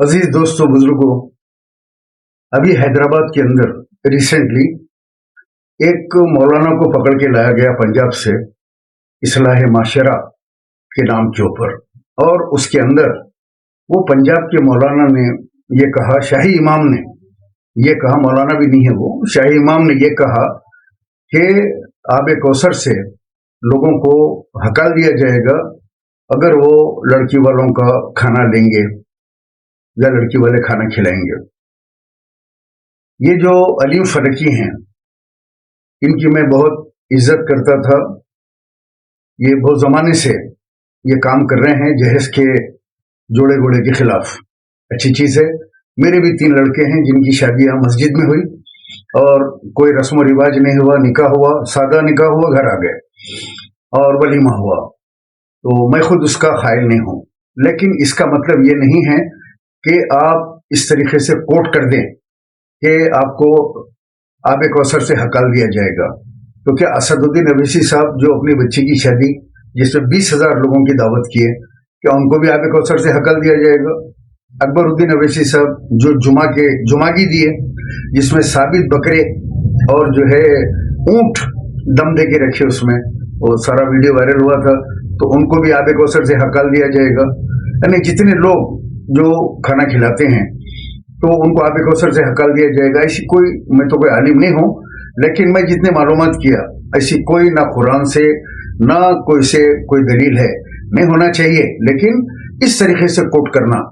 अजीज दोस्तों, बुजुर्गों, अभी हैदराबाद के अंदर रिसेंटली एक मौलाना को पकड़ के लाया गया पंजाब से, इस्लाह माशरा के नाम के ऊपर। और उसके अंदर वो पंजाब के मौलाना ने ये कहा, शाही इमाम ने ये कहा, मौलाना भी नहीं है वो, शाही इमाम ने ये कहा कि आब कौसर से लोगों को हकाल दिया जाएगा अगर वो लड़की वालों का खाना लेंगे या लड़की वाले खाना खिलाएंगे। ये जो अलीम फरकी हैं, इनकी मैं बहुत इज्जत करता था। ये बहुत जमाने से ये काम कर रहे हैं जहेज के जोड़े गोड़े के खिलाफ। अच्छी चीज है। मेरे भी 3 लड़के हैं जिनकी शादियां मस्जिद में हुई और कोई रस्म रिवाज नहीं हुआ, निकाह हुआ, सादा निकाह हुआ, घर आ गए और वलीमा हुआ। तो मैं खुद उसका खाइल नहीं हूं, लेकिन इसका मतलब ये नहीं है कि आप इस तरीके से कोट कर दें कि आपको आब कौसर से हकाल दिया जाएगा। तो क्या असदुद्दीन अवैसी साहब जो अपनी बच्ची की शादी जिसमें 20,000 लोगों की दावत की है, क्या उनको भी आब कौसर से हकाल दिया जाएगा? अकबरुद्दीन अवैसी साहब जो जुमागी दिए जिसमें साबित बकरे और जो है ऊंट दम दे के रखे, उसमें वो सारा वीडियो वायरल हुआ था, तो उनको भी आब कौसर से हकाल दिया जाएगा। यानी जितने लोग जो खाना खिलाते हैं तो उनको आब कौसर से हकाल दिया जाएगा। ऐसी कोई, मैं तो कोई आलिम नहीं हूं, लेकिन मैं जितने मालूमात किया, ऐसी कोई ना कुरान से ना कोई से कोई दलील है, नहीं होना चाहिए। लेकिन इस तरीके से कोट करना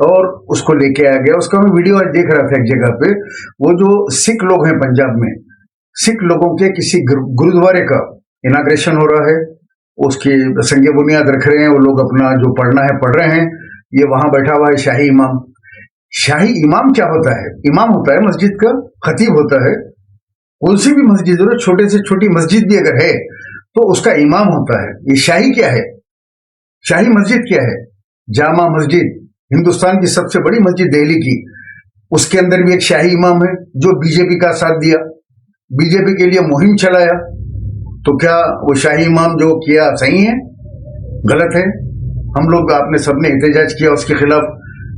और उसको लेके आ गया। उसका मैं वीडियो आज देख रहा था एक जगह पे, वो जो सिख लोग हैं पंजाब में, सिख लोगों के किसी गुरुद्वारे का इनाग्रेशन हो रहा है, उसकी संग बुनियाद रख रहे हैं वो लोग, अपना जो पढ़ना है पढ़ रहे हैं। ये वहां बैठा हुआ है शाही इमाम। शाही इमाम क्या होता है? इमाम होता है मस्जिद का, खतीब होता है। कौन सी भी मस्जिद हो, छोटे से छोटी मस्जिद भी अगर है तो उसका इमाम होता है। ये शाही क्या है? शाही मस्जिद क्या है? जामा मस्जिद, हिंदुस्तान की सबसे बड़ी मस्जिद दिल्ली की, उसके अंदर भी एक शाही इमाम है जो बीजेपी का साथ दिया, बीजेपी के लिए मुहिम चलाया। तो क्या वो शाही इमाम जो किया सही है, गलत है? हम लोग, आपने सबने एहतजाज किया उसके खिलाफ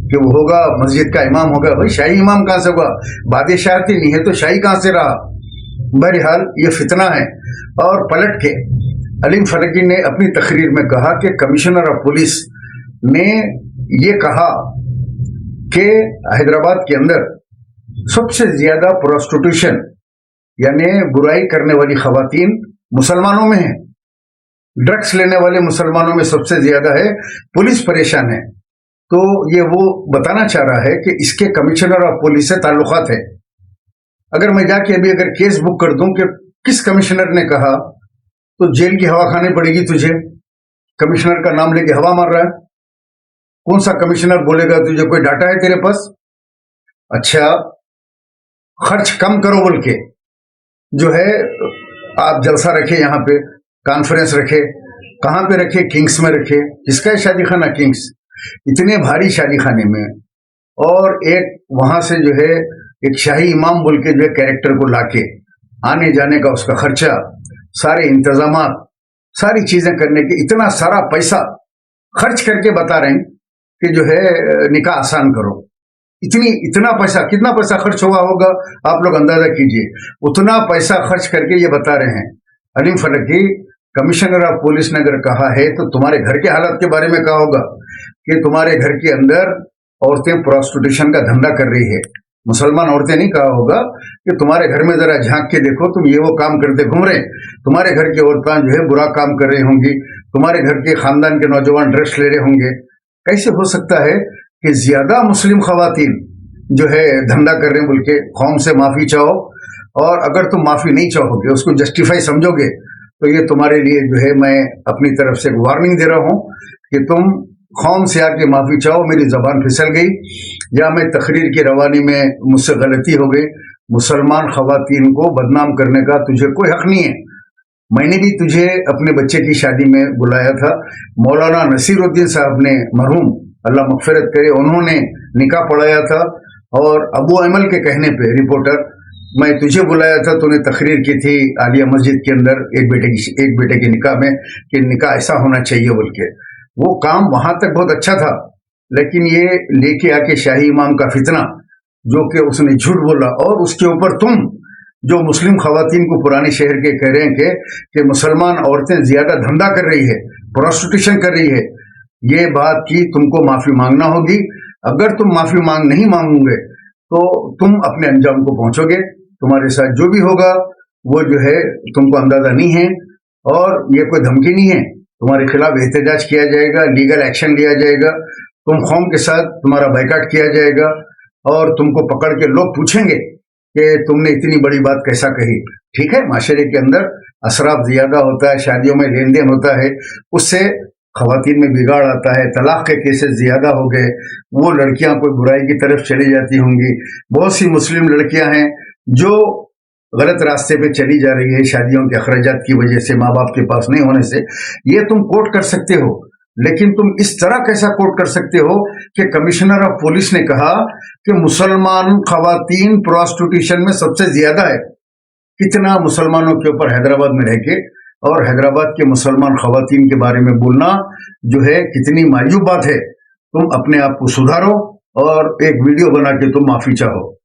कि वो होगा मस्जिद का इमाम होगा। भाई शाही इमाम कहां से होगा? बादशाहती नहीं है तो शाही कहां से रहा? बहरहाल ये फितना है। और पलट के अलीम फरकी ने अपनी तकरीर में कहा कि कमिश्नर ऑफ पुलिस ने ये कहा कि हैदराबाद के अंदर सबसे ज्यादा प्रोस्टिट्यूशन यानी बुराई करने वाली खवातीन मुसलमानों में है, ड्रग्स लेने वाले मुसलमानों में सबसे ज्यादा है, पुलिस परेशान है। तो ये वो बताना चाह रहा है कि इसके कमिश्नर ऑफ पुलिस से ताल्लुकात है। अगर मैं जाके अभी अगर केस बुक कर दूं कि किस कमिश्नर ने कहा, तो जेल की हवा खानी पड़ेगी तुझे। कमिश्नर का नाम लेके हवा मार रहा है। कौन सा कमिश्नर बोलेगा तुझे? कोई डाटा है तेरे पास? अच्छा, खर्च कम करो बोल के जो है आप जलसा रखे, यहाँ पे कॉन्फ्रेंस रखे, कहां पे रखे? किंग्स में रखे। किसका है शादी खाना? किंग्स। इतने भारी शादी खाने में, और एक वहां से जो है एक शाही इमाम बोल के जो है कैरेक्टर को लाके आने जाने का उसका खर्चा, सारे इंतजामात, सारी चीजें करने के इतना सारा पैसा खर्च करके बता रहे हैं कि जो है निकाह आसान करो। इतना पैसा, कितना पैसा खर्च हुआ होगा आप लोग अंदाजा कीजिए। उतना पैसा खर्च करके ये बता रहे हैं। अलीम फरकी, कमिश्नर ऑफ पुलिस ने अगर कहा है तो तुम्हारे घर के हालत के बारे में कहा होगा कि तुम्हारे घर के अंदर औरतें प्रोस्टिट्यूशन का धंधा कर रही है। मुसलमान औरतें नहीं कहा होगा कि तुम्हारे घर में जरा झांक के देखो, तुम ये वो काम करते घूम रहे, तुम्हारे घर की औरतें जो है बुरा काम कर रही होंगी, तुम्हारे घर के खानदान के नौजवान ड्रेस ले रहे होंगे। कैसे हो सकता है कि ज्यादा मुस्लिम खवातीन जो है धंधा कर रहे हैं बोल के? कौम से माफी चाहो, और अगर तुम माफी नहीं चाहोगे, उसको जस्टिफाई समझोगे, तो ये तुम्हारे लिए जो है मैं अपनी तरफ से वार्निंग दे रहा हूं कि तुम कौम से आके माफी चाहो। मेरी जबान फिसल गई या मैं तकरीर की रवानी में मुझसे गलती हो गई। मुसलमान खवातीन को बदनाम करने का तुझे कोई हक नहीं है। मैंने भी तुझे अपने बच्चे की शादी में बुलाया था। मौलाना नसीरुद्दीन साहब ने, मरहूम अल्लाह मगफिरत करे, उन्होंने निकाह पढ़ाया था, और अबू अमल के कहने पे रिपोर्टर, मैं तुझे बुलाया था, तूने तकरीर की थी आलिया मस्जिद के अंदर एक बेटे के निकाह में कि निकाह ऐसा होना चाहिए बोल के। वो काम वहां तक बहुत अच्छा था, لیکن یہ लेके आके शाही इमाम का फितना जो कि उसने झूठ बोला, और उसके ऊपर तुम जो मुस्लिम खवातीन को पुराने शहर के कह रहे हैं कि मुसलमान औरतें ज्यादा धंधा कर रही है, प्रोस्टिट्यूशन कर रही है, ये बात की तुमको माफी मांगना होगी। अगर तुम माफी नहीं मांगोगे तो तुम अपने अंजाम को पहुंचोगे। तुम्हारे साथ जो भी होगा वो जो है तुमको अंदाजा नहीं है, और ये कोई धमकी नहीं है। तुम्हारे खिलाफ एहतजाज किया जाएगा, लीगल एक्शन लिया जाएगा, तुम कौम के साथ तुम्हारा बाइकाट किया जाएगा, और तुमको पकड़ के लोग पूछेंगे कि तुमने इतनी बड़ी बात कैसा कही। ठीक है, माशरे के अंदर असराफ ज्यादा होता है, शादियों में लेन देन होता है, उससे खवातीन में बिगाड़ आता है, तलाक के केसेस ज्यादा हो गए, वो लड़कियां कोई बुराई की तरफ चली जाती होंगी। बहुत सी मुस्लिम लड़कियां हैं जो गलत रास्ते पे चली जा रही है शादियों के अखराजात की वजह से, माँ बाप के पास नहीं होने से। ये तुम कोर्ट कर सकते हो, लेकिन तुम इस तरह कैसा कोर्ट कर सकते हो कि कमिश्नर ऑफ पुलिस ने कहा कि मुसलमान खवातीन प्रोस्टिट्यूशन में सबसे ज्यादा है। कितना मुसलमानों के ऊपर हैदराबाद में रह के और हैदराबाद के मुसलमान खवातीन के बारे में बोलना जो है कितनी मायूब बात है। तुम अपने आप को सुधारो और एक वीडियो बना के तुम माफी चाहो।